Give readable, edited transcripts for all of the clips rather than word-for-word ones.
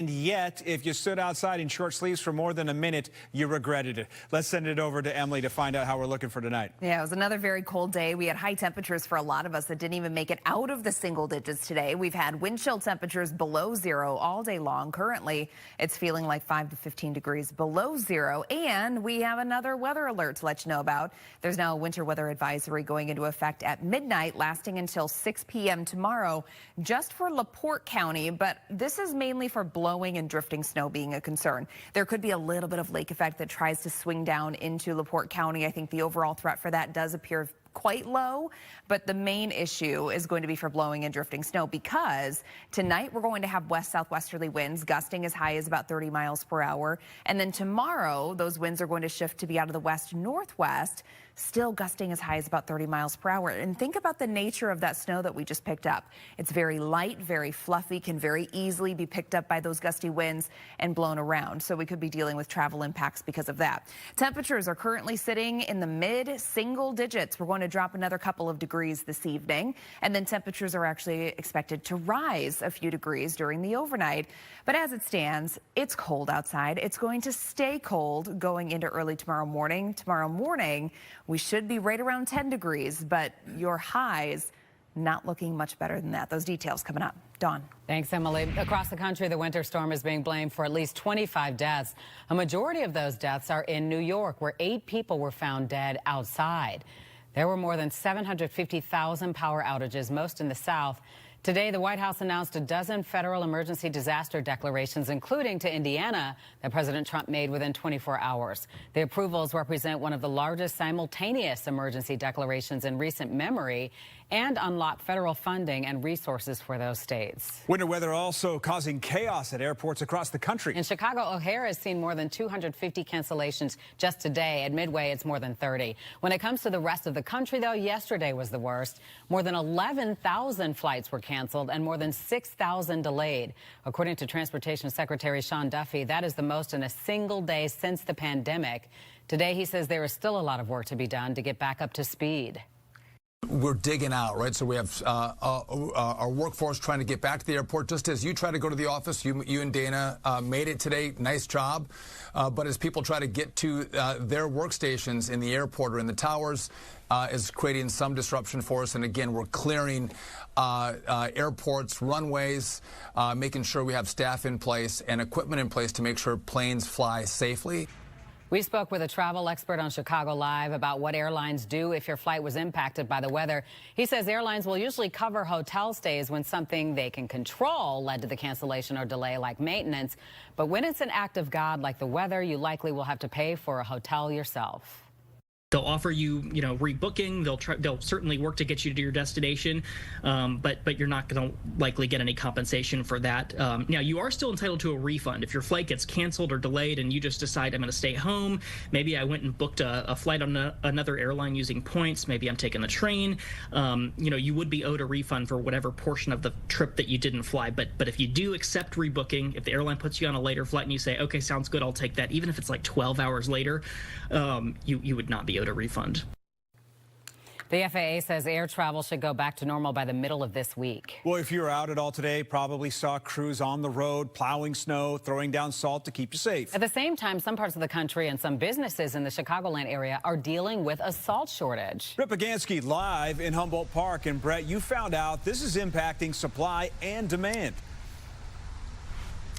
And yet, if you stood outside in short sleeves for more than a minute, you regretted it. Let's send it over to Emily to find out how we're looking for tonight. Yeah, it was another very cold day. We had high temperatures for a lot of us that didn't even make it out of the single digits today. We've had wind chill temperatures below zero all day long. Currently, it's feeling like 5 to 15 degrees below zero. And we have another weather alert to let you know about. There's now a winter weather advisory going into effect at midnight, lasting until 6 p.m. tomorrow, just for LaPorte County. But this is mainly for blowing and drifting snow being a concern. There could be a little bit of lake effect that tries to swing down into LaPorte County. I think the overall threat for that does appear quite low, but the main issue is going to be for blowing and drifting snow, because tonight we're going to have west-southwesterly winds gusting as high as about 30 miles per hour. And then tomorrow, those winds are going to shift to be out of the west-northwest, still gusting as high as about 30 miles per hour. And think about the nature of that snow that we just picked up. It's very light, very fluffy, can very easily be picked up by those gusty winds and blown around. So we could be dealing with travel impacts because of that. Temperatures are currently sitting in the mid-single digits. We're going to drop another couple of degrees this evening, and then temperatures are actually expected to rise a few degrees during the overnight. But as it stands, it's cold outside. It's going to stay cold going into early tomorrow morning. Tomorrow morning, we should be right around 10 degrees, but your highs not looking much better than that. Those details coming up. Dawn. Thanks, Emily. Across the country, the winter storm is being blamed for at least 25 deaths. A majority of those deaths are in New York, where 8 people were found dead outside. There were more than 750,000 power outages, most in the South. Today, the White House announced a dozen federal emergency disaster declarations, including to Indiana, that President Trump made within 24 hours. The approvals represent one of the largest simultaneous emergency declarations in recent memory and unlock federal funding and resources for those states. Winter weather also causing chaos at airports across the country. In Chicago, O'Hare has seen more than 250 cancellations just today. At Midway, it's more than 30. When it comes to the rest of the country, though, yesterday was the worst. More than 11,000 flights were canceled and more than 6,000 delayed. According to Transportation Secretary Sean Duffy, that is the most in a single day since the pandemic. Today, he says there is still a lot of work to be done to get back up to speed. We're digging out, right? So we have our workforce trying to get back to the airport. Just as you try to go to the office, you and Dana made it today. Nice job. But as people try to get to their workstations in the airport or in the towers, is creating some disruption for us. And again, we're clearing airports, runways, making sure we have staff in place and equipment in place to make sure planes fly safely. We spoke with a travel expert on Chicago Live about what airlines do if your flight was impacted by the weather. He says airlines will usually cover hotel stays when something they can control led to the cancellation or delay, like maintenance. But when it's an act of God like the weather, you likely will have to pay for a hotel yourself. They'll offer you, rebooking. They'll certainly work to get you to your destination, but you're not going to likely get any compensation for that. Now, you are still entitled to a refund if your flight gets canceled or delayed, and you just decide I'm going to stay home. Maybe I went and booked a flight on another airline using points. Maybe I'm taking the train. You would be owed a refund for whatever portion of the trip that you didn't fly. But if you do accept rebooking, if the airline puts you on a later flight and you say, okay, sounds good, I'll take that, even if it's like 12 hours later, you would not be owed a refund. The FAA says air travel should go back to normal by the middle of this week. Well, if you were out at all today, probably saw crews on the road plowing snow, throwing down salt to keep you safe. At the same time, some parts of the country and some businesses in the Chicagoland area are dealing with a salt shortage. Brett Pagansky live in Humboldt Park. And Brett, you found out this is impacting supply and demand.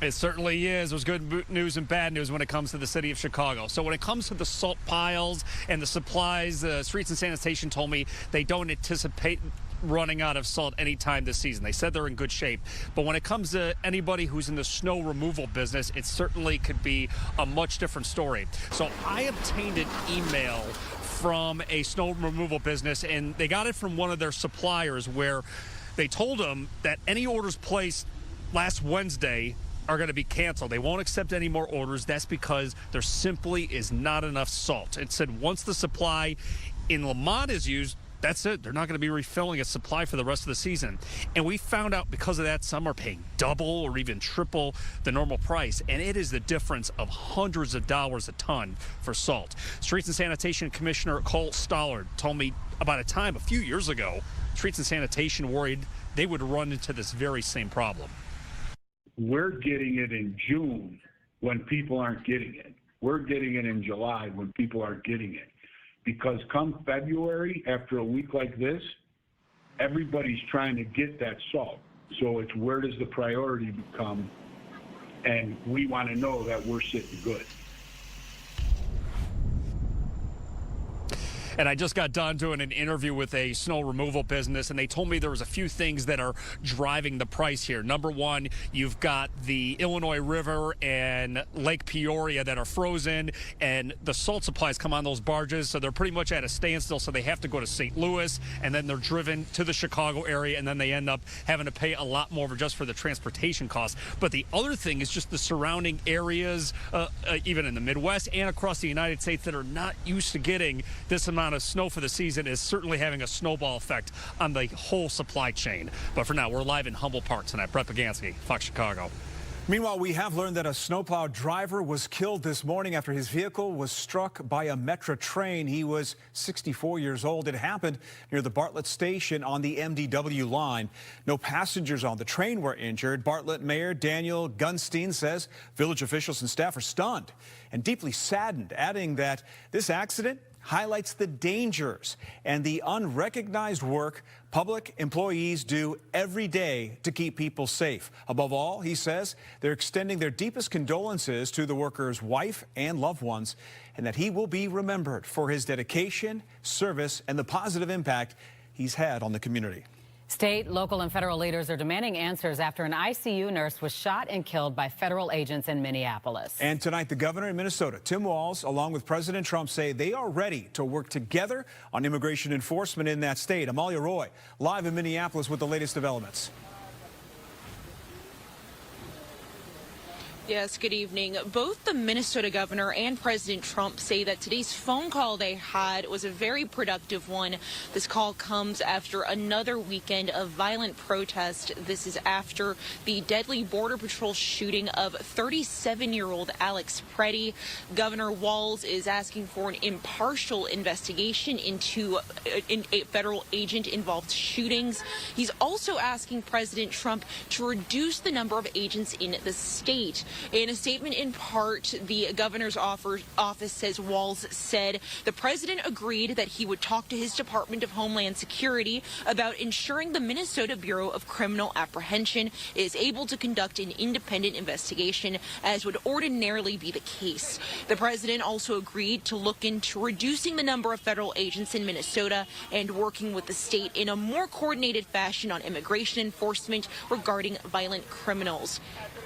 It certainly is. There's good news and bad news when it comes to the city of Chicago. So when it comes to the salt piles and the supplies, the streets and sanitation told me they don't anticipate running out of salt anytime this season. They said they're in good shape. But when it comes to anybody who's in the snow removal business, it certainly could be a much different story. So I obtained an email from a snow removal business, and they got it from one of their suppliers, where they told them that any orders placed last Wednesday are going to be canceled. They won't accept any more orders. That's because there simply is not enough salt. It said once the supply in Lamont is used, that's it. They're not going to be refilling a supply for the rest of the season. And we found out because of that, some are paying double or even triple the normal price. And it is the difference of hundreds of dollars a ton for salt. Streets and Sanitation Commissioner Cole Stollard told me about a time a few years ago, Streets and Sanitation worried they would run into this very same problem. we're getting it in June when people aren't getting it. We're getting it in July when people aren't getting it. Because come February, after a week like this, everybody's trying to get that salt. So it's where does the priority become? And we want to know that we're sitting good. And I just got done doing an interview with a snow removal business, and they told me there was a few things that are driving the price here. Number one, you've got the Illinois River and Lake Peoria that are frozen, and the salt supplies come on those barges, so they're pretty much at a standstill, so they have to go to St. Louis, and then they're driven to the Chicago area, and then they end up having to pay a lot more just for the transportation costs. But the other thing is just the surrounding areas, even in the Midwest and across the United States, that are not used to getting this amount of snow for the season is certainly having a snowball effect on the whole supply chain. But for now, we're live in Humboldt Park tonight. Brett Pagansky, Fox Chicago. Meanwhile, we have learned that a snowplow driver was killed this morning after his vehicle was struck by a Metra train. He was 64 years old. It happened near the Bartlett station on the MDW line. No passengers on the train were injured. Bartlett Mayor Daniel Gunstein says village officials and staff are stunned and deeply saddened, adding that this accident highlights the dangers and the unrecognized work public employees do every day to keep people safe. Above all, he says they're extending their deepest condolences to the worker's wife and loved ones, and that he will be remembered for his dedication, service, and the positive impact he's had on the community. State, local, and federal leaders are demanding answers after an ICU nurse was shot and killed by federal agents in Minneapolis. And tonight, the governor in Minnesota, Tim Walz, along with President Trump, say they are ready to work together on immigration enforcement in that state. Amalia Roy, live in Minneapolis with the latest developments. Yes, good evening. Both the Minnesota governor and President Trump say that today's phone call they had was a very productive one. This call comes after another weekend of violent protest. This is after the deadly Border Patrol shooting of 37-year-old Alex Pretti. Governor Walz is asking for an impartial investigation into a federal agent-involved shootings. He's also asking President Trump to reduce the number of agents in the state. In a statement in part, the governor's office says Walz said the president agreed that he would talk to his Department of Homeland Security about ensuring the Minnesota Bureau of Criminal Apprehension is able to conduct an independent investigation, as would ordinarily be the case. The president also agreed to look into reducing the number of federal agents in Minnesota and working with the state in a more coordinated fashion on immigration enforcement regarding violent criminals.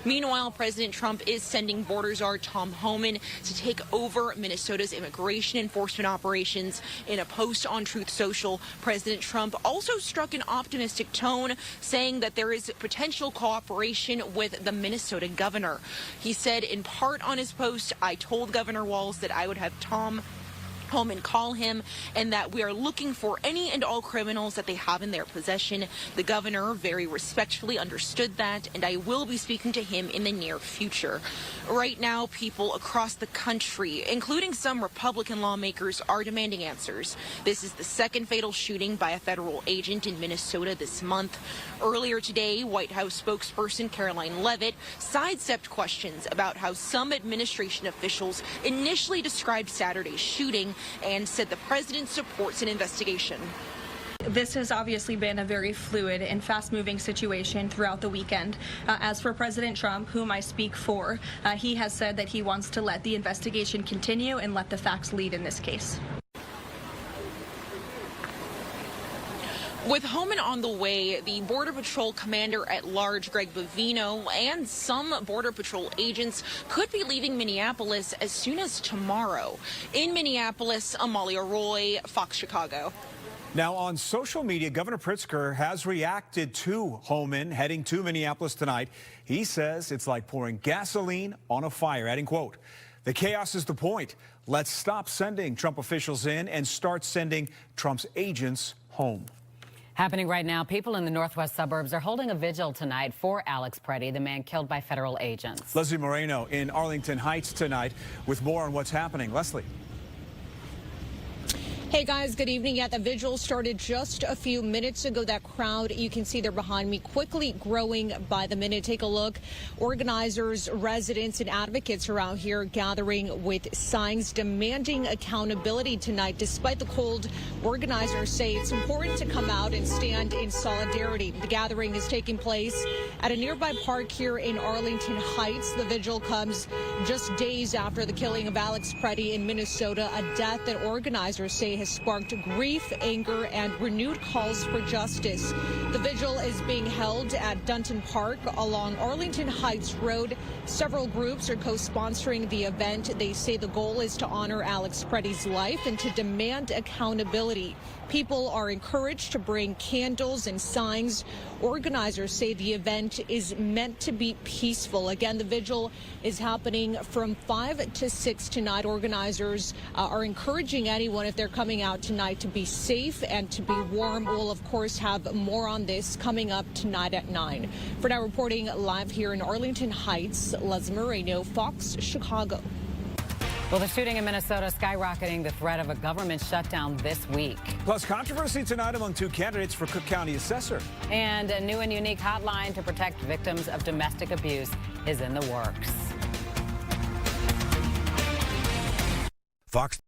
Meanwhile, President Trump is sending Border Czar Tom Homan to take over Minnesota's immigration enforcement operations. In a post on Truth Social, President Trump also struck an optimistic tone, saying that there is potential cooperation with the Minnesota governor. He said in part on his post, "I told Governor Walz that I would have Tom Homan call him and that we are looking for any and all criminals that they have in their possession." The governor very respectfully understood that, and I will be speaking to him in the near future. Right now, people across the country, including some Republican lawmakers, are demanding answers. This is the second fatal shooting by a federal agent in Minnesota this month. Earlier today, White House spokesperson Caroline Leavitt sidestepped questions about how some administration officials initially described Saturday's shooting and said the president supports an investigation. This has obviously been a very fluid and fast-moving situation throughout the weekend. As for President Trump, whom I speak for, he has said that he wants to let the investigation continue and let the facts lead in this case. With Homan on the way, the Border Patrol Commander-at-Large Greg Bovino and some Border Patrol agents could be leaving Minneapolis as soon as tomorrow. In Minneapolis, Amalia Roy, Fox Chicago. Now, on social media, Governor Pritzker has reacted to Homan heading to Minneapolis tonight. He says it's like pouring gasoline on a fire, adding, quote, "The chaos is the point. Let's stop sending Trump officials in and start sending Trump's agents home." Happening right now, people in the northwest suburbs are holding a vigil tonight for Alex Pretti, the man killed by federal agents. Leslie Moreno in Arlington Heights tonight with more on what's happening. Leslie. Hey guys, good evening. Yeah, the vigil started just a few minutes ago. That crowd you can see there behind me quickly growing by the minute. Take a look. Organizers, residents, and advocates are out here gathering with signs demanding accountability tonight. Despite the cold, organizers say it's important to come out and stand in solidarity. The gathering is taking place at a nearby park here in Arlington Heights. The vigil comes just days after the killing of Alex Pretti in Minnesota, a death that organizers say has sparked grief, anger, and renewed calls for justice. The vigil is being held at Dunton Park along Arlington Heights Road. Several groups are co-sponsoring the event. They say the goal is to honor Alex Pretti's life and to demand accountability. People are encouraged to bring candles and signs. Organizers say the event is meant to be peaceful. Again, the vigil is happening from 5 to 6 tonight. Organizers are encouraging anyone, if they're coming out tonight, to be safe and to be warm. We'll, of course, have more on this coming up tonight at 9. For now, reporting live here in Arlington Heights, Les Moreno, Fox, Chicago. Well, the shooting in Minnesota skyrocketing the threat of a government shutdown this week. Plus controversy tonight among two candidates for Cook County Assessor. And a new and unique hotline to protect victims of domestic abuse is in the works. Fox.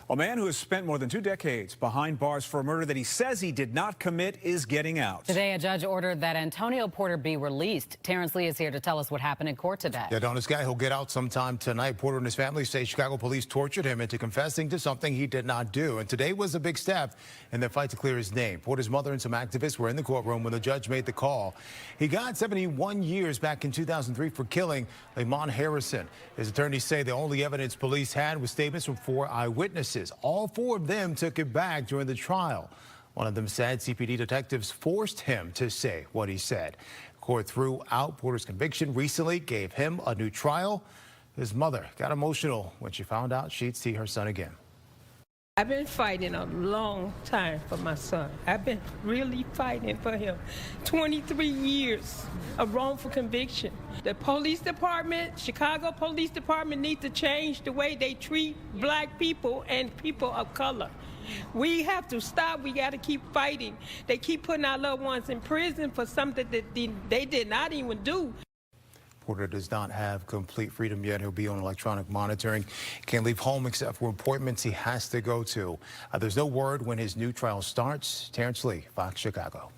A man who has spent more than 2 decades behind bars for a murder that he says he did not commit is getting out. Today, a judge ordered that Antonio Porter be released. Terrence Lee is here to tell us what happened in court today. Yeah, Don, this guy, he'll get out sometime tonight. Porter and his family say Chicago police tortured him into confessing to something he did not do. And today was a big step in their fight to clear his name. Porter's mother and some activists were in the courtroom when the judge made the call. He got 71 years back in 2003 for killing Lamont Harrison. His attorneys say the only evidence police had was statements from 4 eyewitnesses. All 4 of them took it back during the trial. One of them said CPD detectives forced him to say what he said. Court threw out Porter's conviction recently, gave him a new trial. His mother got emotional when she found out she'd see her son again. I've been fighting a long time for my son. I've been really fighting for him. 23 years of wrongful conviction. The police department, Chicago Police Department, needs to change the way they treat black people and people of color. We have to stop. We got to keep fighting. They keep putting our loved ones in prison for something that they did not even do. Porter does not have complete freedom yet. He'll be on electronic monitoring. Can't leave home except for appointments he has to go to. There's no word when his new trial starts. Terrence Lee, Fox Chicago.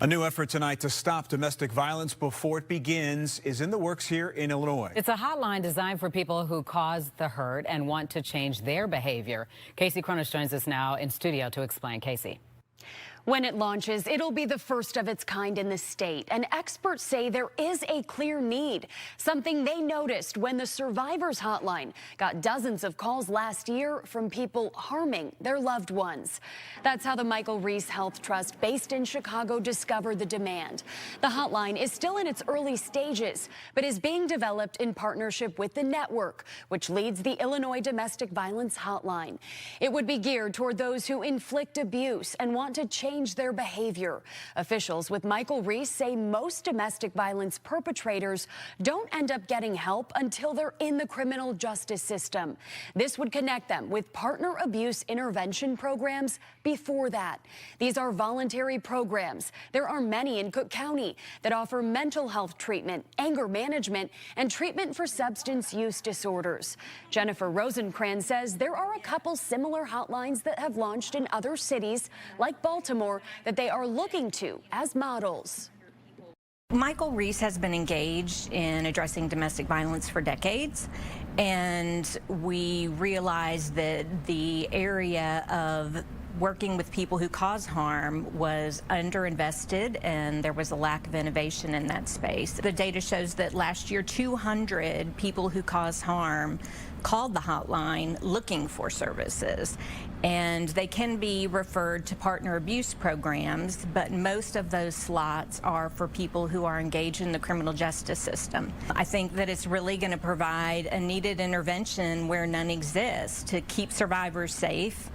A new effort tonight to stop domestic violence before it begins is in the works here in Illinois. It's a hotline designed for people who cause the hurt and want to change their behavior. Casey Cronus joins us now in studio to explain. Casey. When it launches, it'll be the first of its kind in the state, and experts say there is a clear need, something they noticed when the Survivors Hotline got dozens of calls last year from people harming their loved ones. That's how the Michael Reese Health Trust, based in Chicago, discovered the demand. The hotline is still in its early stages, but is being developed in partnership with the network, which leads the Illinois Domestic Violence Hotline. It would be geared toward those who inflict abuse and want to change their behavior. Officials with Michael Reese say most domestic violence perpetrators don't end up getting help until they're in the criminal justice system. This would connect them with partner abuse intervention programs before that. These are voluntary programs. There are many in Cook County that offer mental health treatment, anger management, and treatment for substance use disorders. Jennifer Rosencrans says there are a couple similar hotlines that have launched in other cities like Baltimore that they are looking to as models. Michael Reese has been engaged in addressing domestic violence for decades, and we realized that the area of working with people who cause harm was underinvested, and there was a lack of innovation in that space. The data shows that last year 200 people who cause harm called the hotline looking for services, and they can be referred to partner abuse programs, but most of those slots are for people who are engaged in the criminal justice system. I think that it's really going to provide a needed intervention where none exists to keep survivors safe.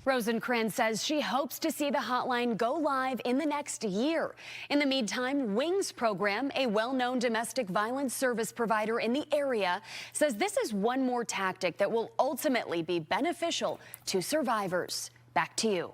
Rosencrans says she hopes to see the hotline go live in the next year. In the meantime, Wings program, a well-known domestic violence service provider in the area, says this is one more tactic that will ultimately be beneficial to survivors. Back to you.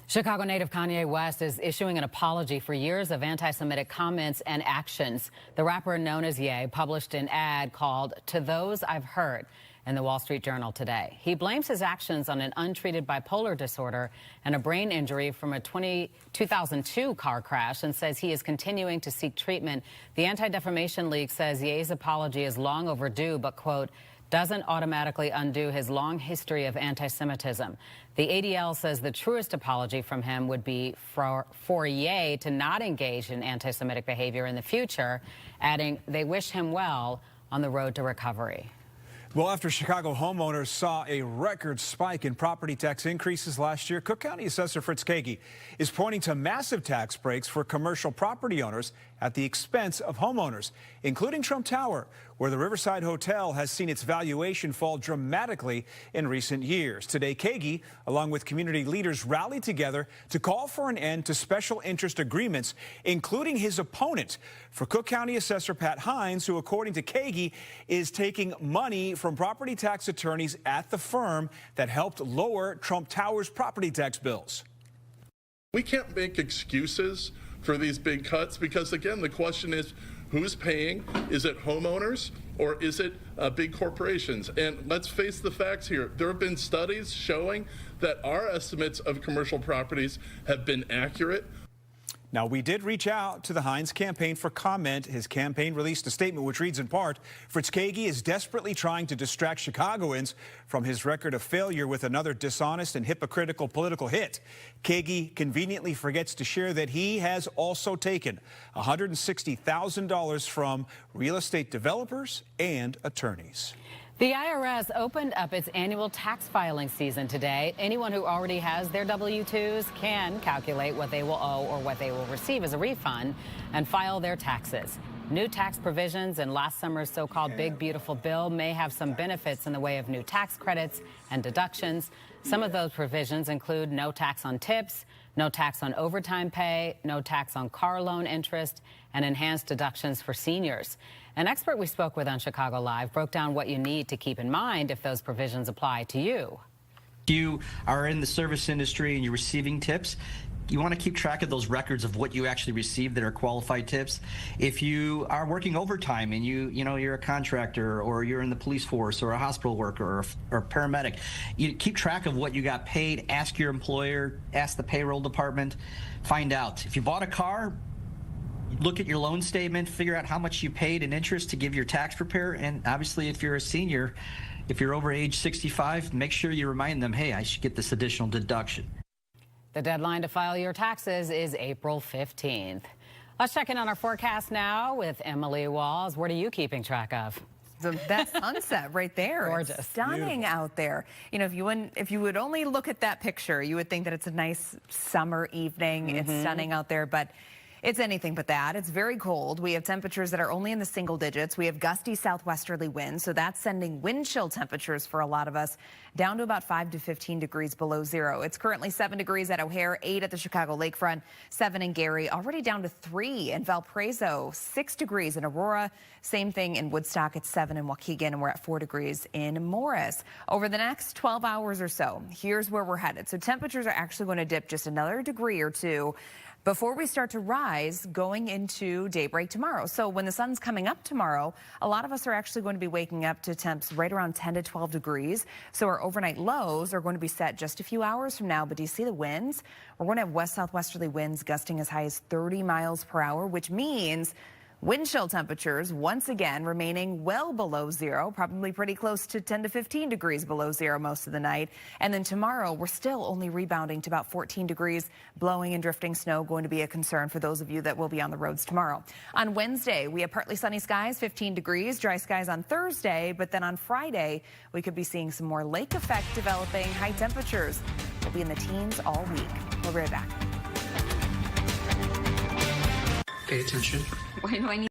Chicago native Kanye West is issuing an apology for years of anti-Semitic comments and actions. The rapper known as Ye published an ad called "To Those I've Hurt" in the Wall Street Journal today. He blames his actions on an untreated bipolar disorder and a brain injury from a 2002 car crash, and says he is continuing to seek treatment. The Anti-Defamation League says Ye's apology is long overdue, but, quote, doesn't automatically undo his long history of anti-Semitism. The ADL says the truest apology from him would be for Ye to not engage in anti-Semitic behavior in the future, adding they wish him well on the road to recovery. Well, after Chicago homeowners saw a record spike in property tax increases last year, Cook County Assessor Fritz Kagi is pointing to massive tax breaks for commercial property owners at the expense of homeowners, including Trump Tower, where the Riverside Hotel has seen its valuation fall dramatically in recent years. Today, Kagi, along with community leaders, rallied together to call for an end to special interest agreements, including his opponent for Cook County Assessor Pat Hines, who, according to Kagi, is taking money from property tax attorneys at the firm that helped lower Trump Tower's property tax bills. We can't make excuses for these big cuts because, again, the question is who's paying? Is it homeowners or is it big corporations? And let's face the facts here. There have been studies showing that our estimates of commercial properties have been accurate. Now, we did reach out to the Hines campaign for comment. His campaign released a statement which reads in part, Fritz Kagi is desperately trying to distract Chicagoans from his record of failure with another dishonest and hypocritical political hit. Kagi conveniently forgets to share that he has also taken $160,000 from real estate developers and attorneys. The IRS opened up its annual tax filing season today. Anyone who already has their W-2s can calculate what they will owe or what they will receive as a refund and file their taxes. New tax provisions in last summer's so-called Big Beautiful Bill may have some benefits in the way of new tax credits and deductions. Some of those provisions include no tax on tips, no tax on overtime pay, no tax on car loan interest, and enhanced deductions for seniors. An expert we spoke with on Chicago Live broke down what you need to keep in mind if those provisions apply to you. If you are in the service industry and you're receiving tips, you want to keep track of those records of what you actually received that are qualified tips. If you are working overtime and you're a contractor or you're in the police force or a hospital worker or a paramedic, you keep track of what you got paid. Ask your employer, ask the payroll department, find out. If you bought a car, look at your loan statement, figure out how much you paid in interest to give your tax preparer. And obviously, if you're a senior, if you're over age 65, make sure you remind them, hey, I should get this additional deduction. The deadline to file your taxes is April 15th. Let's check in on our forecast now with Emily Walls. What are you keeping track of? That sunset right there. Gorgeous. It's stunning out there. You know, if you would only look at that picture, you would think that it's a nice summer evening. It's stunning out there, but it's anything but that. It's very cold. We have temperatures that are only in the single digits. We have gusty southwesterly winds, so that's sending wind chill temperatures for a lot of us down to about 5 to 15 degrees below zero. It's currently 7 degrees at O'Hare, 8 at the Chicago lakefront, 7 in Gary, already down to 3 in Valparaiso, 6 degrees in Aurora. Same thing in Woodstock. It's 7 in Waukegan, and we're at 4 degrees in Morris. Over the next 12 hours or so, here's where we're headed. So temperatures are actually going to dip just another degree or two before we start to rise going into daybreak tomorrow. So when the sun's coming up tomorrow, a lot of us are actually going to be waking up to temps right around 10 to 12 degrees. So our overnight lows are going to be set just a few hours from now. But do you see the winds? We're going to have west-southwesterly winds gusting as high as 30 miles per hour, which means wind chill temperatures once again remaining well below zero, probably pretty close to 10 to 15 degrees below zero most of the night. And then tomorrow, we're still only rebounding to about 14 degrees. Blowing and drifting snow going to be a concern for those of you that will be on the roads tomorrow. On Wednesday, we have partly sunny skies, 15 degrees, dry skies on Thursday. But then on Friday, we could be seeing some more lake effect developing. High temperatures will be in the teens all week. We'll be right back. Pay attention. Why do I need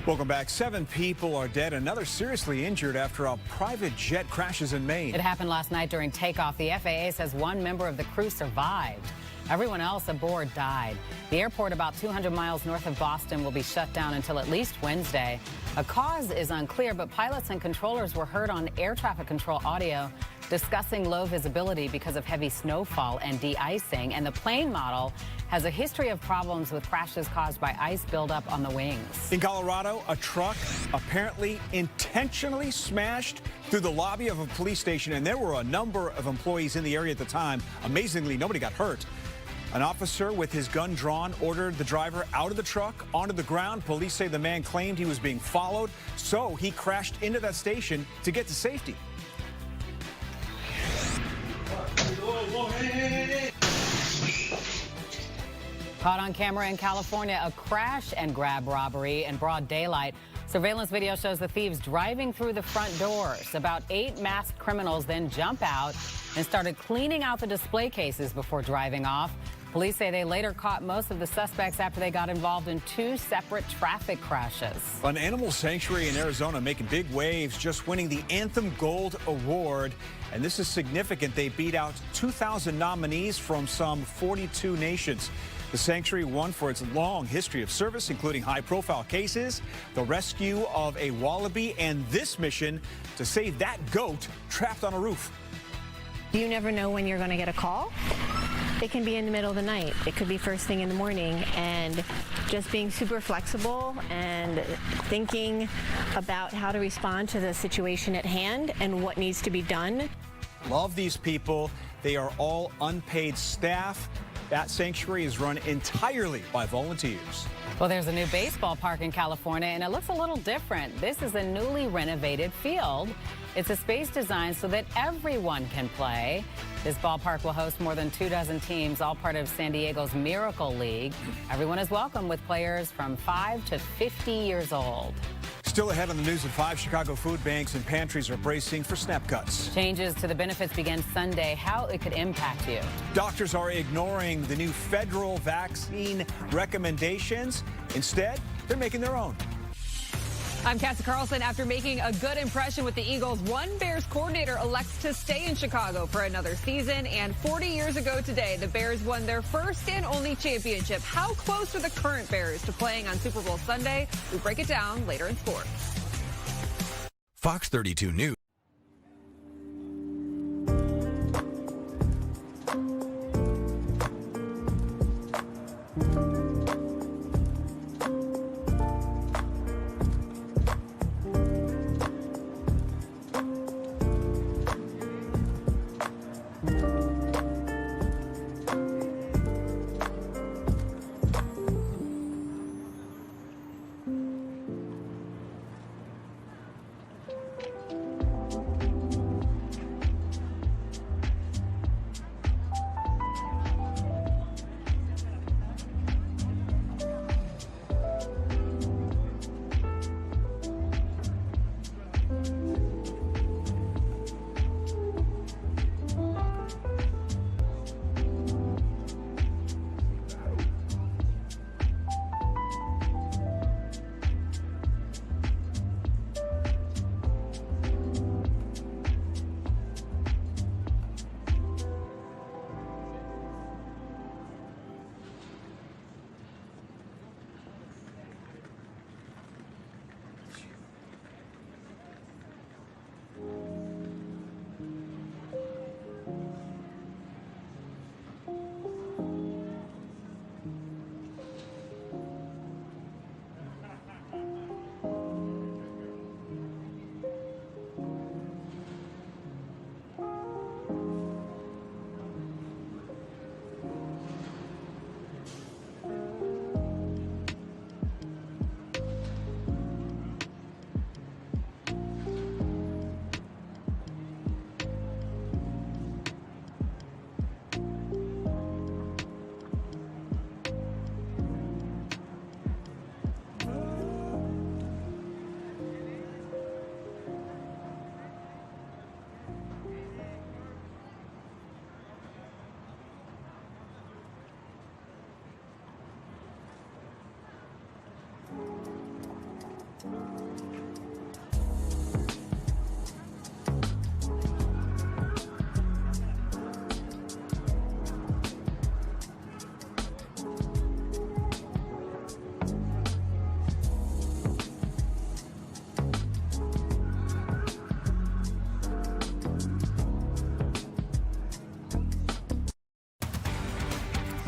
Welcome back. 7 people are dead, another seriously injured after a private jet crashes in Maine. It happened last night during takeoff. The FAA says one member of the crew survived. Everyone else aboard died. The airport about 200 miles north of Boston will be shut down until at least Wednesday. A cause is unclear, but pilots and controllers were heard on air traffic control audio discussing low visibility because of heavy snowfall and de-icing. And the plane model has a history of problems with crashes caused by ice buildup on the wings. In Colorado, a truck apparently intentionally smashed through the lobby of a police station, and there were a number of employees in the area at the time. Amazingly, nobody got hurt. An officer with his gun drawn ordered the driver out of the truck onto the ground. Police say the man claimed he was being followed, so he crashed into that station to get to safety. Caught on camera in California, a crash and grab robbery in broad daylight. Surveillance video shows the thieves driving through the front doors. About 8 masked criminals then jump out and started cleaning out the display cases before driving off. Police say they later caught most of the suspects after they got involved in 2 separate traffic crashes. An animal sanctuary in Arizona making big waves, just winning the Anthem Gold Award. And this is significant. They beat out 2,000 nominees from some 42 nations. The sanctuary won for its long history of service, including high-profile cases, the rescue of a wallaby, and this mission to save that goat trapped on a roof. You never know when you're going to get a call. It can be in the middle of the night. It could be first thing in the morning. And just being super flexible and thinking about how to respond to the situation at hand and what needs to be done. Love these people. They are all unpaid staff. That sanctuary is run entirely by volunteers. Well, there's a new baseball park in California, and it looks a little different. This is a newly renovated field. It's a space designed so that everyone can play. This ballpark will host more than 24 teams, all part of San Diego's Miracle League. Everyone is welcome, with players from 5 to 50 years old. Still ahead on the news at 5, Chicago food banks and pantries are bracing for SNAP cuts. Changes to the benefits begin Sunday. How it could impact you. Doctors are ignoring the new federal vaccine recommendations. Instead, they're making their own. I'm Cassie Carlson. After making a good impression with the Eagles, one Bears coordinator elects to stay in Chicago for another season. And 40 years ago today, the Bears won their first and only championship. How close are the current Bears to playing on Super Bowl Sunday? We break it down later in sports. Fox 32 News.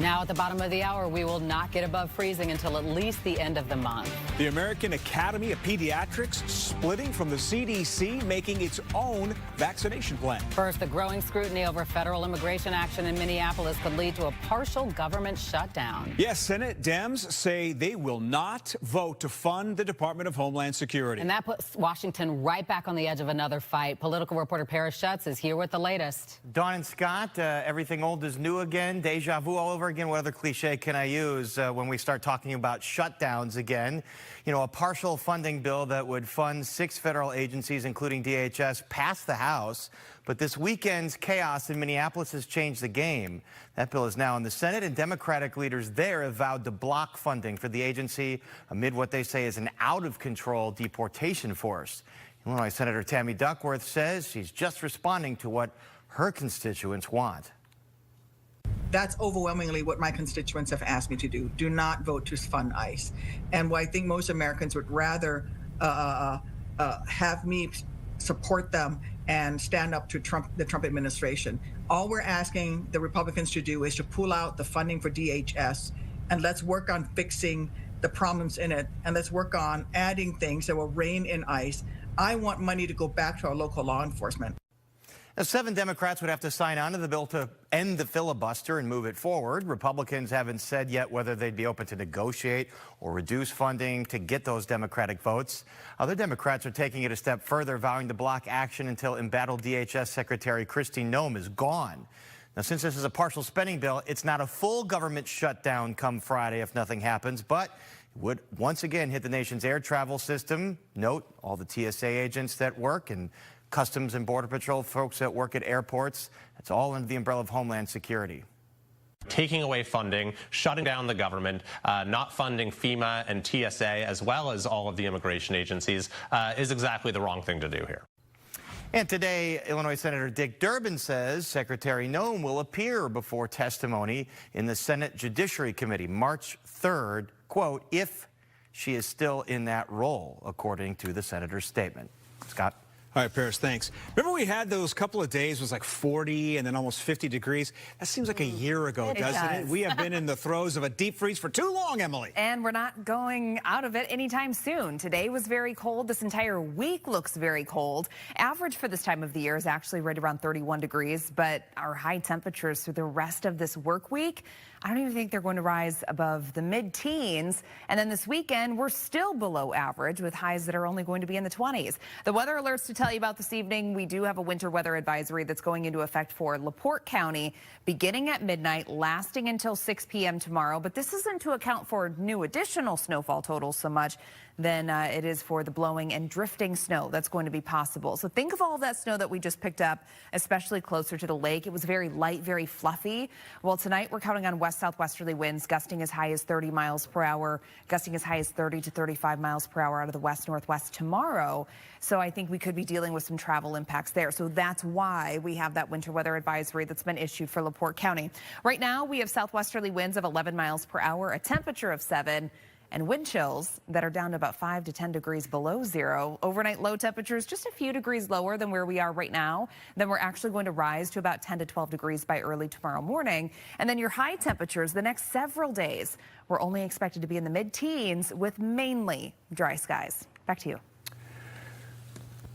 Now at the bottom of the hour, we will not get above freezing until at least the end of the month. The American Academy of Pediatrics splitting from the CDC, making its own vaccination plan. First, the growing scrutiny over federal immigration action in Minneapolis could lead to a partial government shutdown. Yes, Senate Dems say they will not vote to fund the Department of Homeland Security. And that puts Washington right back on the edge of another fight. Political reporter Paris Schutz is here with the latest. Dawn and Scott, everything old is new again, deja vu all over again. What other cliche can I use when we start talking about shutdowns again? You know, a partial funding bill that would fund 6 federal agencies, including DHS, passed the House. But this weekend's chaos in Minneapolis has changed the game. That bill is now in the Senate, and Democratic leaders there have vowed to block funding for the agency amid what they say is an out-of-control deportation force. Illinois Senator Tammy Duckworth says she's just responding to what her constituents want. That's overwhelmingly what my constituents have asked me to do. Do not vote to fund ICE. And what I think most Americans would rather have me support them and stand up to the Trump administration. All we're asking the Republicans to do is to pull out the funding for DHS, and let's work on fixing the problems in it, and let's work on adding things that will rein in ICE. I want money to go back to our local law enforcement. Now, 7 Democrats would have to sign on to the bill to end the filibuster and move it forward. Republicans haven't said yet whether they'd be open to negotiate or reduce funding to get those Democratic votes. Other Democrats are taking it a step further, vowing to block action until embattled DHS Secretary Kristi Noem is gone. Now, since this is a partial spending bill, it's not a full government shutdown come Friday if nothing happens, but it would once again hit the nation's air travel system. Note all the TSA agents that work and Customs and Border Patrol folks that work at airports. It's all under the umbrella of Homeland Security. Taking away funding, shutting down the government, not funding FEMA and TSA, as well as all of the immigration agencies, is exactly the wrong thing to do here. And today, Illinois Senator Dick Durbin says Secretary Noem will appear before testimony in the Senate Judiciary Committee March 3rd, quote, if she is still in that role, according to the senator's statement. Scott? All right, Paris, thanks. Remember we had those couple of days, it was like 40 and then almost 50 degrees? That seems like a year ago, doesn't it? We have been in the throes of a deep freeze for too long, Emily. And we're not going out of it anytime soon. Today was very cold. This entire week looks very cold. Average for this time of the year is actually right around 31 degrees, but our high temperatures through the rest of this work week, I don't even think they're going to rise above the mid-teens. And then this weekend, we're still below average with highs that are only going to be in the 20s. The weather alerts to tell you about this evening, we do have a winter weather advisory that's going into effect for LaPorte County beginning at midnight, lasting until 6 p.m. tomorrow. But this isn't to account for new additional snowfall totals so much than it is for the blowing and drifting snow that's going to be possible. So think of all of that snow that we just picked up, especially closer to the lake. It was very light, very fluffy. Well, tonight we're counting on west-southwesterly winds gusting as high as 30 miles per hour, gusting as high as 30 to 35 miles per hour out of the west-northwest tomorrow. So I think we could be dealing with some travel impacts there. So that's why we have that winter weather advisory that's been issued for LaPorte County. Right now, we have southwesterly winds of 11 miles per hour, a temperature of 7, and wind chills that are down to about 5 to 10 degrees below zero. Overnight low temperatures just a few degrees lower than where we are right now. Then we're actually going to rise to about 10 to 12 degrees by early tomorrow morning. And then your high temperatures the next several days, we're only expected to be in the mid-teens with mainly dry skies. Back to you.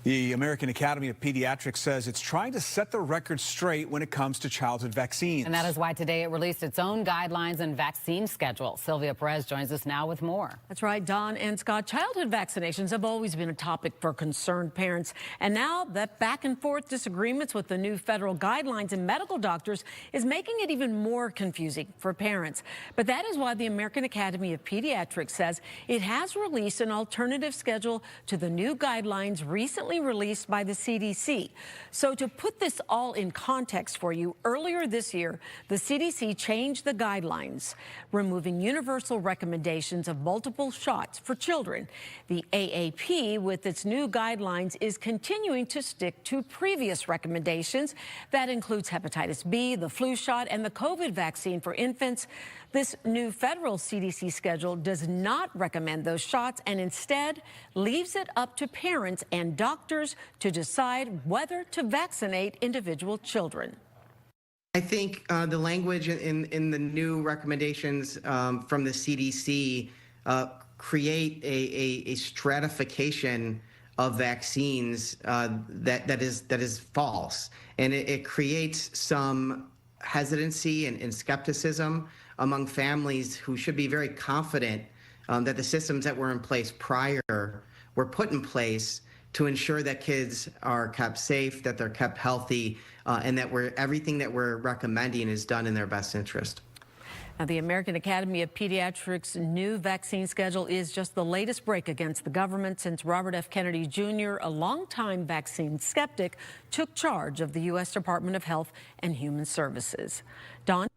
The American Academy of Pediatrics says it's trying to set the record straight when it comes to childhood vaccines. And that is why today it released its own guidelines and vaccine schedule. Sylvia Perez joins us now with more. That's right, Don and Scott. Childhood vaccinations have always been a topic for concerned parents. And now that back and forth disagreements with the new federal guidelines and medical doctors is making it even more confusing for parents. But that is why the American Academy of Pediatrics says it has released an alternative schedule to the new guidelines recently released by the CDC. So to put this all in context for you, earlier this year, the CDC changed the guidelines, removing universal recommendations of multiple shots for children. The AAP, with its new guidelines, is continuing to stick to previous recommendations. That includes hepatitis B, the flu shot, and the COVID vaccine for infants. This new federal CDC schedule does not recommend those shots and instead leaves it up to parents and doctors to decide whether to vaccinate individual children. I think the language in the new recommendations from the CDC create a stratification of vaccines that is false, and it creates some hesitancy and skepticism among families who should be very confident that the systems that were in place prior were put in place to ensure that kids are kept safe, that they're kept healthy, and that everything that we're recommending is done in their best interest. Now, the American Academy of Pediatric's new vaccine schedule is just the latest break against the government since Robert F. Kennedy Jr., a longtime vaccine skeptic, took charge of the U.S. Department of Health and Human Services. Dawn?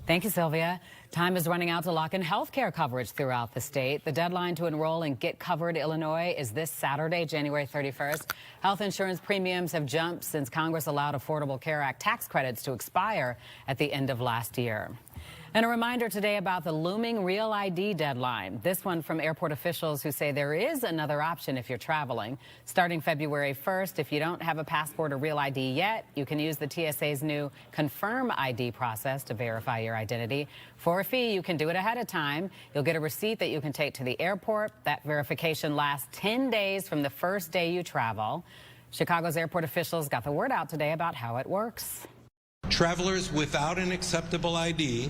Thank you, Sylvia. Time is running out to lock in health care coverage throughout the state. The deadline to enroll in Get Covered Illinois is this Saturday, January 31st. Health insurance premiums have jumped since Congress allowed Affordable Care Act tax credits to expire at the end of last year. And a reminder today about the looming Real ID deadline. This one from airport officials who say there is another option if you're traveling. Starting February 1st, if you don't have a passport or Real ID yet, you can use the TSA's new Confirm ID process to verify your identity. For a fee, you can do it ahead of time. You'll get a receipt that you can take to the airport. That verification lasts 10 days from the first day you travel. Chicago's airport officials got the word out today about how it works. Travelers without an acceptable ID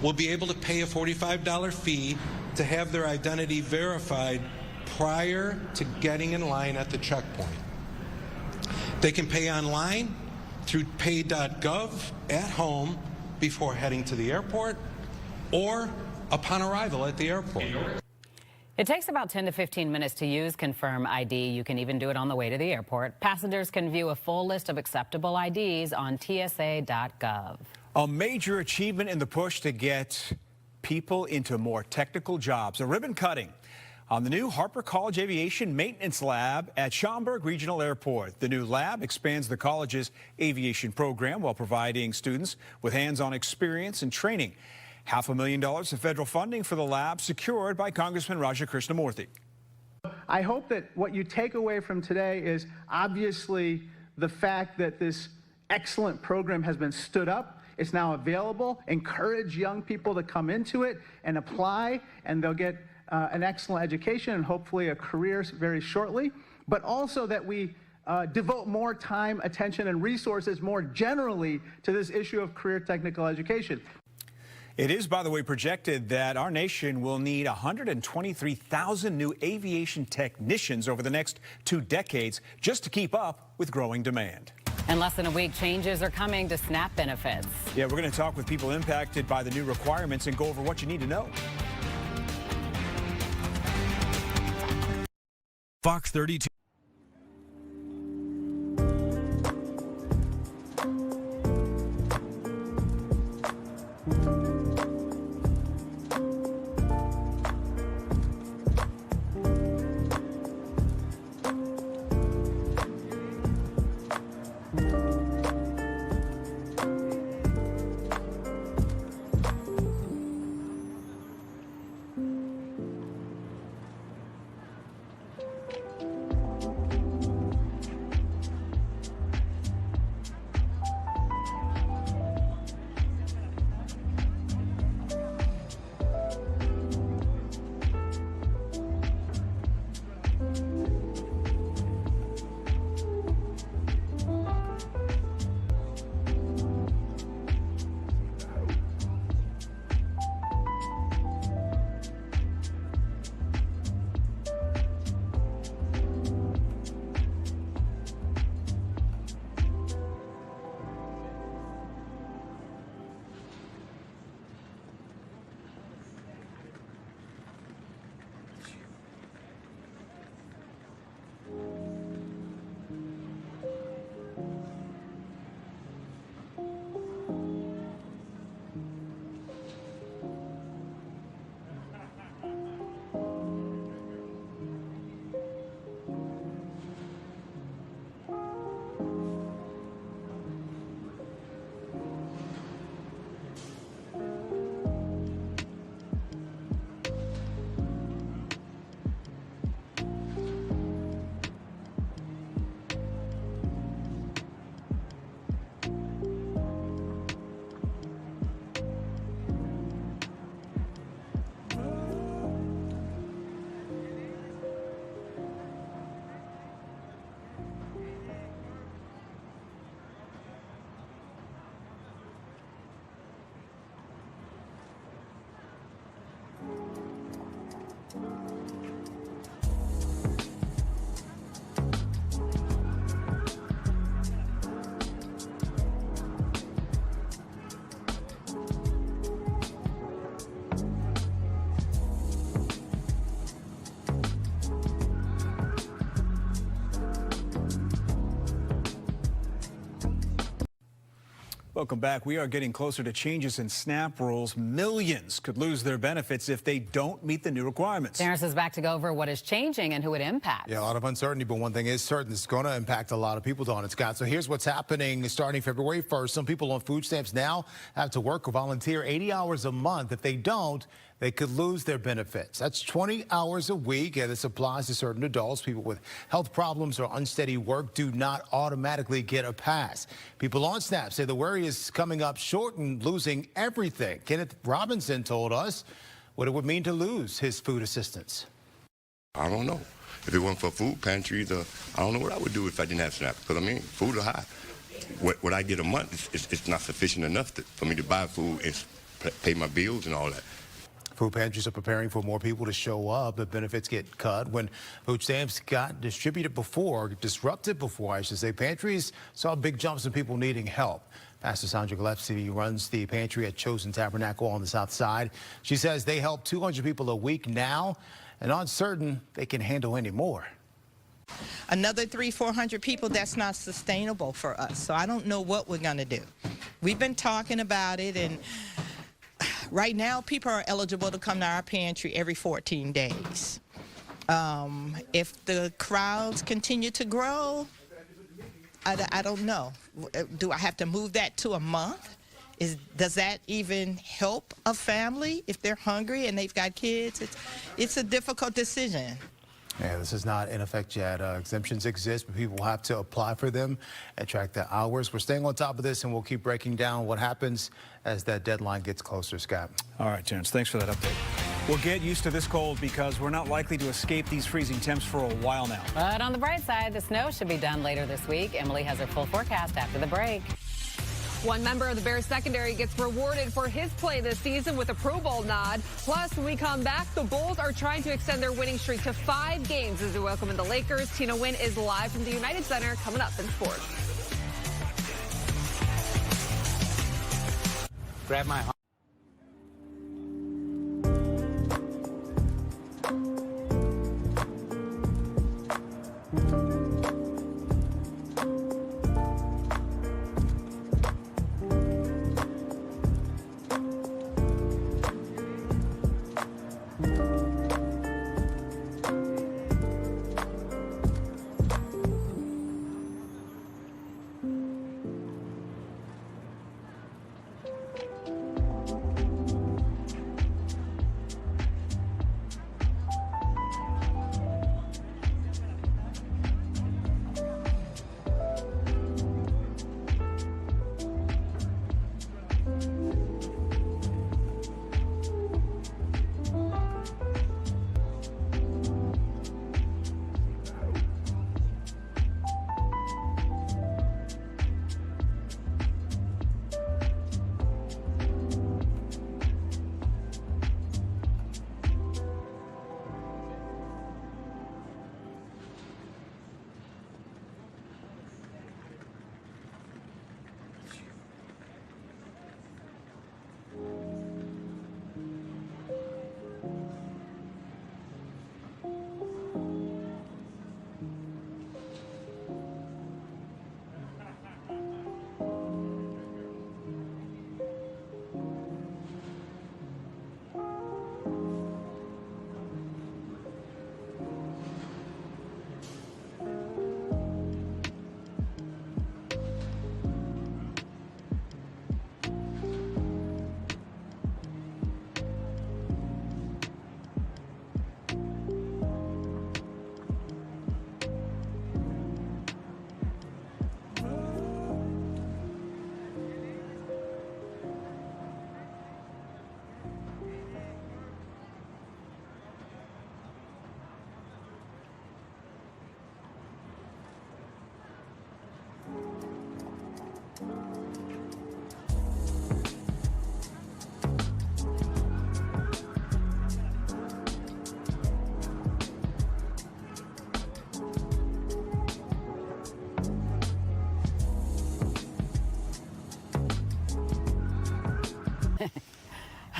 will be able to pay a $45 fee to have their identity verified prior to getting in line at the checkpoint. They can pay online through pay.gov at home before heading to the airport or upon arrival at the airport. It takes about 10 to 15 minutes to use Confirm ID. You can even do it on the way to the airport. Passengers can view a full list of acceptable IDs on TSA.gov. A major achievement in the push to get people into more technical jobs. A ribbon cutting on the new Harper College Aviation Maintenance Lab at Schaumburg Regional Airport. The new lab expands the college's aviation program while providing students with hands-on experience and training. $500,000 of federal funding for the lab secured by Congressman Raja Krishnamurthy. I hope that what you take away from today is obviously the fact that this excellent program has been stood up. It's now available. Encourage young people to come into it and apply, and they'll get an excellent education and hopefully a career very shortly. But also that we devote more time, attention, and resources more generally to this issue of career technical education. It is, by the way, projected that our nation will need 123,000 new aviation technicians over the next 2 decades just to keep up with growing demand. In less than a week, changes are coming to SNAP benefits. Yeah, we're going to talk with people impacted by the new requirements and go over what you need to know. Fox 32. Welcome back. We are getting closer to changes in SNAP rules. Millions could lose their benefits if they don't meet the new requirements. Terrence is back to go over what is changing and who it impacts. Yeah, a lot of uncertainty, but one thing is certain. It's going to impact a lot of people, Dawn and Scott. So here's what's happening starting February 1st. Some people on food stamps now have to work or volunteer 80 hours a month. If they don't, they could lose their benefits. That's 20 hours a week, and this applies to certain adults. People with health problems or unsteady work do not automatically get a pass. People on SNAP say the worry is coming up short and losing everything. Kenneth Robinson told us what it would mean to lose his food assistance. I don't know. If it wasn't for food pantries, I don't know what I would do if I didn't have SNAP. Because, I mean, food is high. What I get a month, it's not sufficient enough for me to buy food and pay my bills and all that. Food pantries are preparing for more people to show up if benefits get cut. When food stamps got disrupted before, I should say, pantries saw big jumps in people needing help. Pastor Sandra Gillespie runs the pantry at Chosen Tabernacle on the south side. She says they help 200 people a week now and aren't certain they can handle any more. Another 300-400 people, that's not sustainable for us. So I don't know what we're going to do. We've been talking about it, and right now, people are eligible to come to our pantry every 14 days. If the crowds continue to grow, I don't know. Do I have to move that to a month? Does that even help a family if they're hungry and they've got kids? It's a difficult decision. Yeah, this is not in effect yet. Exemptions exist, but people will have to apply for them and track the hours. We're staying on top of this, and we'll keep breaking down what happens as that deadline gets closer, Scott. All right, Terrence, thanks for that update. We'll get used to this cold because we're not likely to escape these freezing temps for a while now. But on the bright side, the snow should be done later this week. Emily has her full forecast after the break. One member of the Bears secondary gets rewarded for his play this season with a Pro Bowl nod. Plus, when we come back, the Bulls are trying to extend their winning streak to 5 games as they welcome in the Lakers. Tina Nguyen is live from the United Center coming up in sports. Grab my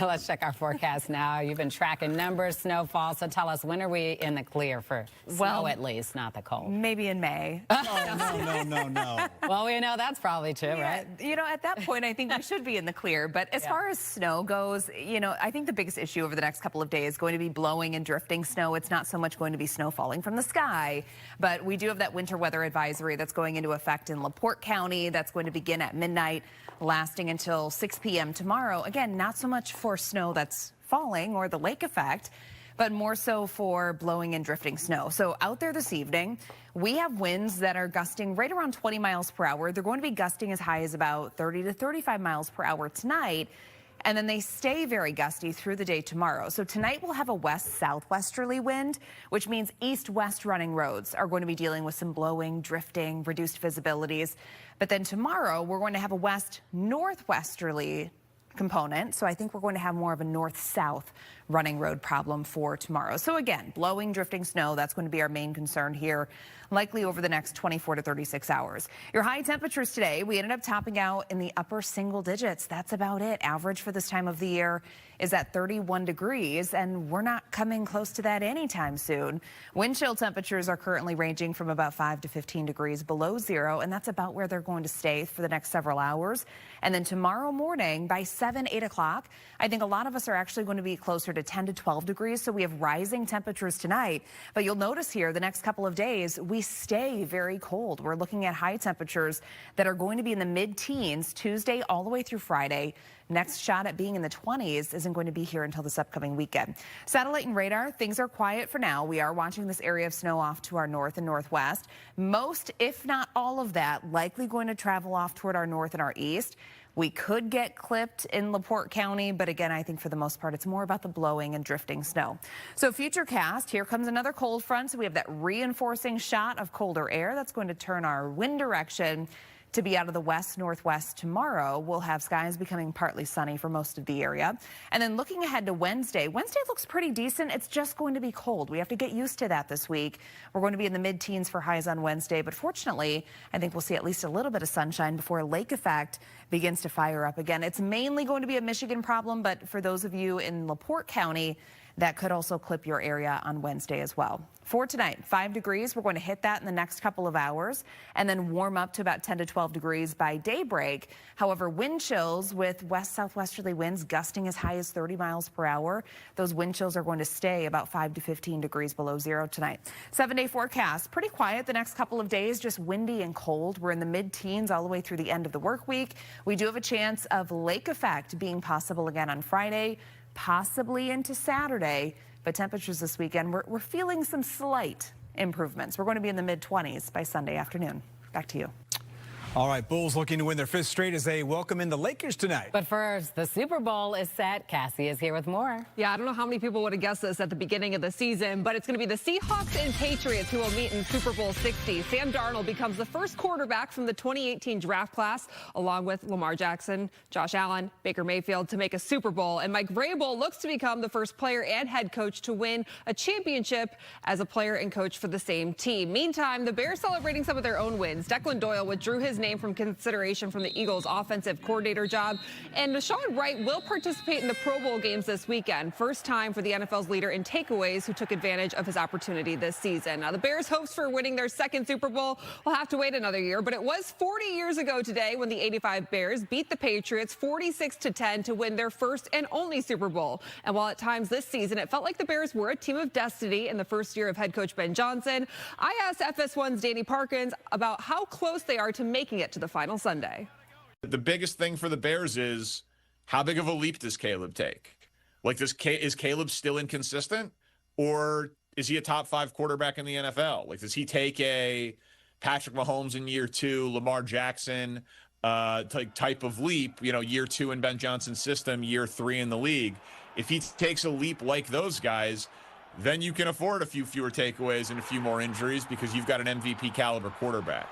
Let's check our forecast now. You've been tracking numbers, snowfall, so tell us, when are we in the clear for snow at least, not the cold? Maybe in May. No. Well, we know that's probably true, right? You know, at that point, I think we should be in the clear. But as far as snow goes, you know, I think the biggest issue over the next couple of days is going to be blowing and drifting snow. It's not so much going to be snow falling from the sky, but we do have that winter weather advisory that's going into effect in LaPorte County. That's going to begin at midnight, lasting until 6 p.m. tomorrow. Again, not so much for snow that's falling or the lake effect, but more so for blowing and drifting snow. So out there this evening, we have winds that are gusting right around 20 miles per hour. They're going to be gusting as high as about 30 to 35 miles per hour tonight. And then they stay very gusty through the day tomorrow. So tonight we'll have a west-southwesterly wind, which means east-west running roads are going to be dealing with some blowing, drifting, reduced visibilities. But then tomorrow we're going to have a west-northwesterly component. So I think we're going to have more of a north-south running road problem for tomorrow. So again, blowing, drifting snow, that's going to be our main concern here, likely over the next 24 to 36 hours. Your high temperatures today, we ended up topping out in the upper single digits. That's about it. Average for this time of the year is at 31 degrees, and we're not coming close to that anytime soon. Wind chill temperatures are currently ranging from about 5 to 15 degrees below zero, and that's about where they're going to stay for the next several hours. And then tomorrow morning by 7, 8 o'clock, I think a lot of us are actually going to be closer to 10 to 12 degrees. So we have rising temperatures tonight, but you'll notice here the next couple of days, we stay very cold. We're looking at high temperatures that are going to be in the mid-teens Tuesday all the way through Friday. Next shot at being in the 20s isn't going to be here until this upcoming weekend. Satellite and radar, things are quiet for now. We are watching this area of snow off to our north and northwest. Most, if not all of that, likely going to travel off toward our north and our east. We could get clipped in LaPorte County, but again, I think for the most part, it's more about the blowing and drifting snow. So futurecast, here comes another cold front. So we have that reinforcing shot of colder air that's going to turn our wind direction to be out of the west-northwest tomorrow. We'll have skies becoming partly sunny for most of the area. And then looking ahead to Wednesday, Wednesday looks pretty decent. It's just going to be cold. We have to get used to that this week. We're going to be in the mid-teens for highs on Wednesday, but fortunately, I think we'll see at least a little bit of sunshine before a lake effect begins to fire up again. It's mainly going to be a Michigan problem, but for those of you in LaPorte County, that could also clip your area on Wednesday as well. For tonight, 5 degrees. We're going to hit that in the next couple of hours and then warm up to about 10 to 12 degrees by daybreak. However, wind chills with west-southwesterly winds gusting as high as 30 miles per hour. Those wind chills are going to stay about 5 to 15 degrees below zero tonight. 7-day forecast, pretty quiet the next couple of days, just windy and cold. We're in the mid-teens all the way through the end of the work week. We do have a chance of lake effect being possible again on Friday, possibly into Saturday, but temperatures this weekend, we're feeling some slight improvements. We're going to be in the mid-20s by Sunday afternoon. Back to you. All right, Bulls looking to win their 5th straight as they welcome in the Lakers tonight. But first, the Super Bowl is set. Cassie is here with more. Yeah, I don't know how many people would have guessed this at the beginning of the season, but it's going to be the Seahawks and Patriots who will meet in Super Bowl 60. Sam Darnold becomes the first quarterback from the 2018 draft class, along with Lamar Jackson, Josh Allen, Baker Mayfield, to make a Super Bowl. And Mike Vrabel looks to become the first player and head coach to win a championship as a player and coach for the same team. Meantime, the Bears celebrating some of their own wins. Declan Doyle withdrew his name from consideration from the Eagles' offensive coordinator job, and Deshaun Wright will participate in the Pro Bowl games this weekend. First time for the NFL's leader in takeaways, who took advantage of his opportunity this season. Now, the Bears' hopes for winning their 2nd Super Bowl will have to wait another year, but it was 40 years ago today when the '85 Bears beat the Patriots 46-10 to win their first and only Super Bowl. And while at times this season it felt like the Bears were a team of destiny in the first year of head coach Ben Johnson, I asked FS1's Danny Parkins about how close they are to making it to the final Sunday. The biggest thing for the Bears is, how big of a leap does Caleb take? Like, is Caleb still inconsistent, or is he a top 5 quarterback in the NFL? Like, does he take a Patrick Mahomes in year 2, Lamar Jackson type of leap, year 2 in Ben Johnson's system, year 3 in the league? If he takes a leap like those guys, then you can afford a few fewer takeaways and a few more injuries because you've got an MVP caliber quarterback.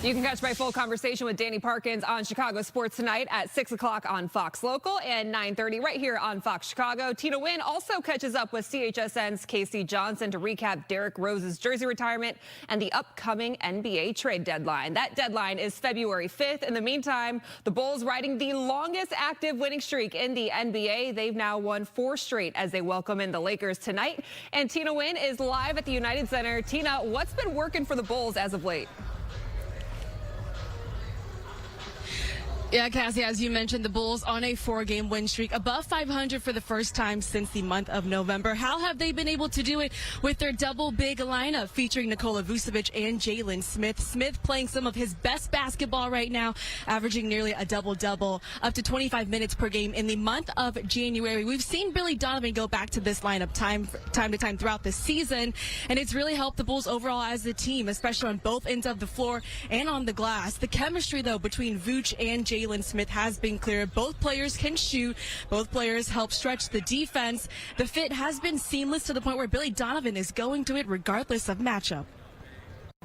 You can catch my full conversation with Danny Parkins on Chicago Sports Tonight at 6 o'clock on Fox Local and 9:30 right here on Fox Chicago. Tina Nguyen also catches up with CHSN's Casey Johnson to recap Derrick Rose's jersey retirement and the upcoming NBA trade deadline. That deadline is February 5th. In the meantime, the Bulls riding the longest active winning streak in the NBA. They've now won 4 straight as they welcome in the Lakers tonight. And Tina Nguyen is live at the United Center. Tina, what's been working for the Bulls as of late? Yeah, Cassie, as you mentioned, the Bulls on a 4-game win streak, above 500 for the first time since the month of November. How have they been able to do it with their double big lineup featuring Nikola Vucevic and Jalen Smith? Smith playing some of his best basketball right now, averaging nearly a double-double, up to 25 minutes per game in the month of January. We've seen Billy Donovan go back to this lineup time to time throughout the season, and it's really helped the Bulls overall as a team, especially on both ends of the floor and on the glass. The chemistry, though, between Vooch and Jalen Smith has been clear. Both players can shoot. Both players help stretch the defense. The fit has been seamless to the point where Billy Donovan is going to it regardless of matchup.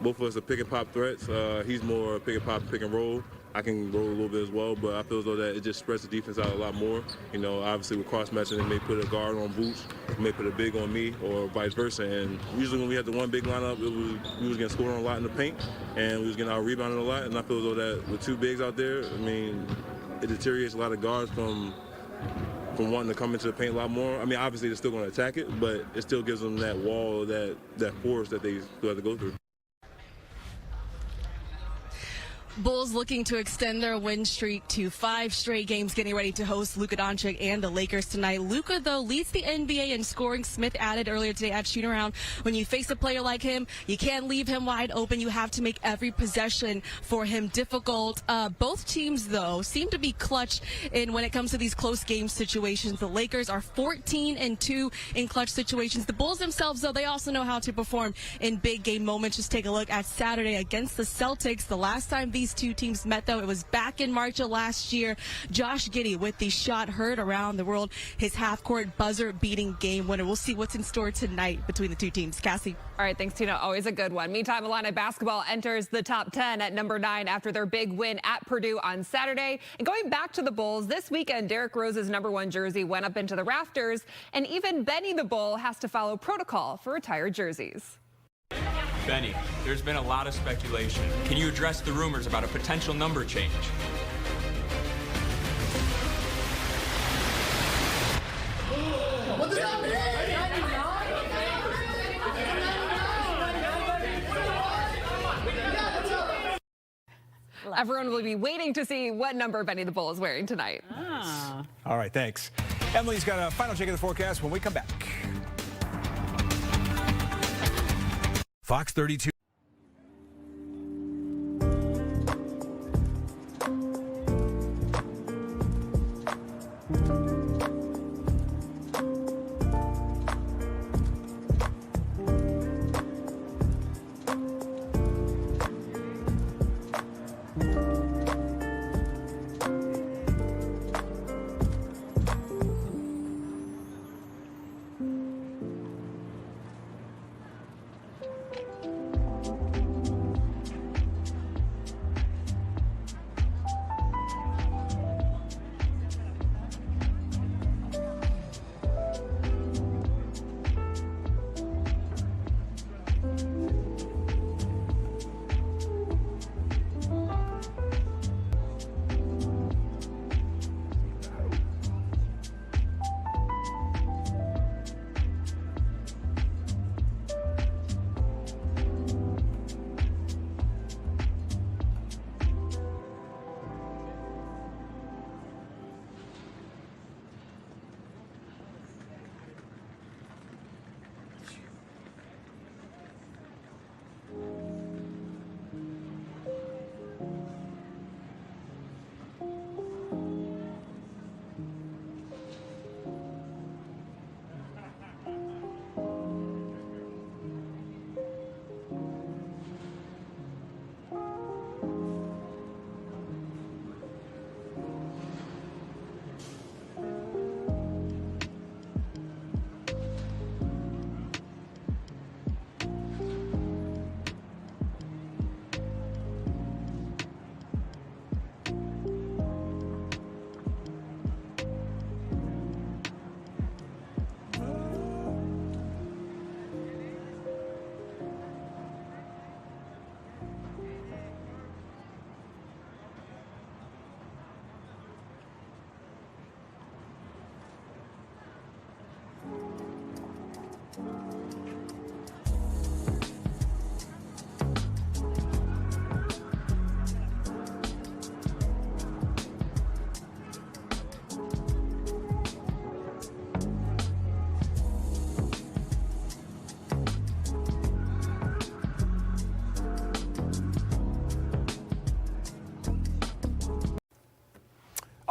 Both of us are pick and pop threats. He's more pick and pop, pick and roll. I can roll a little bit as well, but I feel as though that it just spreads the defense out a lot more. You know, obviously with cross-matching, they may put a guard on Boots, may put a big on me, or vice versa. And usually when we had the one big lineup, we was getting scored on a lot in the paint, and we was getting out-rebounded a lot. And I feel as though that with 2 bigs out there, I mean, it deteriorates a lot of guards from wanting to come into the paint a lot more. I mean, obviously they're still going to attack it, but it still gives them that wall, that force that they still have to go through. Bulls looking to extend their win streak to 5 straight games, getting ready to host Luka Doncic and the Lakers tonight. Luka, though, leads the NBA in scoring. Smith added earlier today at shoot-around. When you face a player like him, you can't leave him wide open. You have to make every possession for him difficult. Both teams, though, seem to be clutch when it comes to these close game situations. The Lakers are 14-2 in clutch situations. The Bulls themselves, though, they also know how to perform in big game moments. Just take a look at Saturday against the Celtics. The last time these 2 teams met, though, it was back in March of last year. Josh Giddey with the shot heard around the world, his half-court buzzer-beating game winner. We'll see what's in store tonight between the 2 teams. Cassie. All right, thanks, Tina. Always a good one. Meantime, Illini basketball enters the top 10 at number 9 after their big win at Purdue on Saturday. And going back to the Bulls, this weekend, Derrick Rose's number 1 jersey went up into the rafters, and even Benny the Bull has to follow protocol for retired jerseys. Benny, there's been a lot of speculation. Can you address the rumors about a potential number change? What does that mean? Everyone will be waiting to see what number Benny the Bull is wearing tonight. All right, thanks. Emily's got a final check of the forecast when we come back. Fox 32.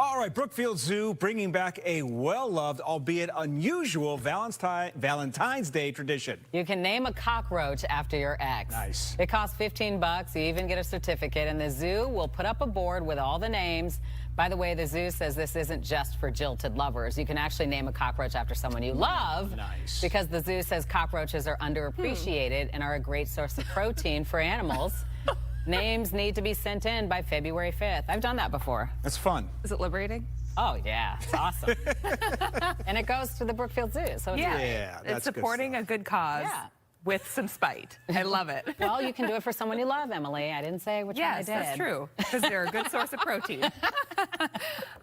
All right, Brookfield Zoo bringing back a well-loved, albeit unusual, Valentine's Day tradition. You can name a cockroach after your ex. Nice. It costs $15. You even get a certificate, and the zoo will put up a board with all the names. By the way, the zoo says this isn't just for jilted lovers. You can actually name a cockroach after someone you love. Nice. Because the zoo says cockroaches are underappreciated and are a great source of protein for animals. Names need to be sent in by February 5th. I've done that before. That's fun. Is it liberating? Oh, yeah. It's awesome. And it goes to the Brookfield Zoo. So it's Yeah, that's it's supporting a good cause with some spite. I love it. Well, you can do it for someone you love, Emily. I didn't say which one I did. Yes, that's true, because they're a good source of protein.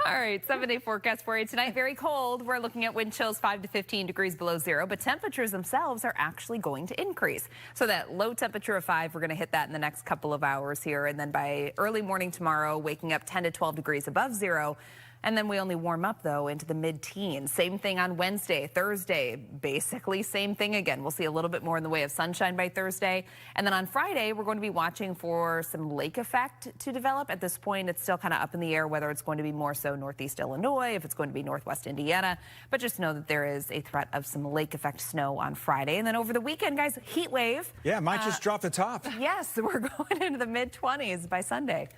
All right, 7-day forecast for you tonight. Very cold. We're looking at wind chills 5 to 15 degrees below zero, but temperatures themselves are actually going to increase. So that low temperature of 5, we're going to hit that in the next couple of hours here, and then by early morning tomorrow, waking up 10 to 12 degrees above zero. And then we only warm up, though, into the mid-teens. Same thing on Wednesday, Thursday, basically same thing again. We'll see a little bit more in the way of sunshine by Thursday. And then on Friday, we're going to be watching for some lake effect to develop. At this point, it's still kind of up in the air whether it's going to be more so northeast Illinois, if it's going to be northwest Indiana. But just know that there is a threat of some lake effect snow on Friday. And then over the weekend, guys, heat wave. Yeah, might just drop the top. Yes, we're going into the mid-20s by Sunday.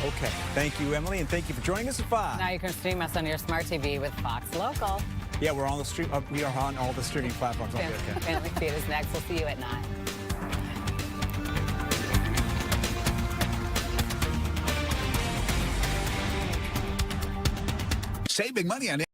Okay. Thank you, Emily, and thank you for joining us at 5. Now you can stream us on your smart TV with Fox Local. Yeah, we're on the stream. We are on all the streaming platforms. Okay. Family Feud is next. We'll see you at 9. Saving money on it.